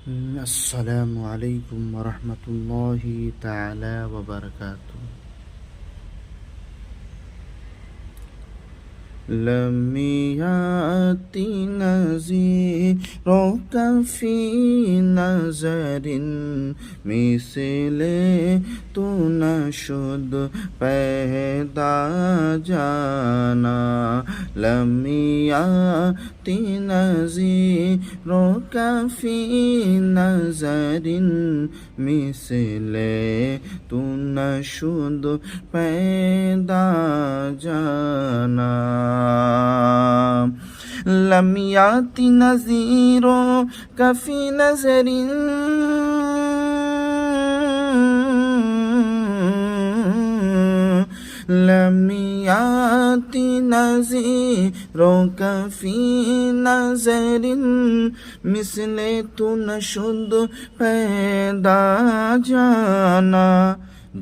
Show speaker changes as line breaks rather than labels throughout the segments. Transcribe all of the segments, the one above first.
আসসালামু আলাইকুম রহমতুল্লাহি তাআলা ওয়া বারাকাতুহু। لم يأت نذيرك في نظر مثل تو نشد پیدا جانا لم يأت نذيرك في نظر مثل تو نشد پیدا جانا لم يأت نذيرك في نظر لم يأت نذيرك في نظر مثل تو نشد پیدا جانا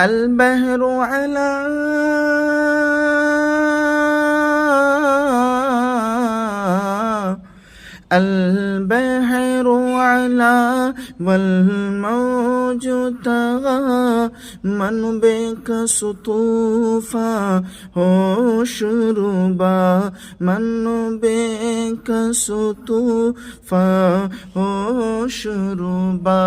البحر على البحر على والموج تغى من بك سطوفا شربا من بك سطوفا شربا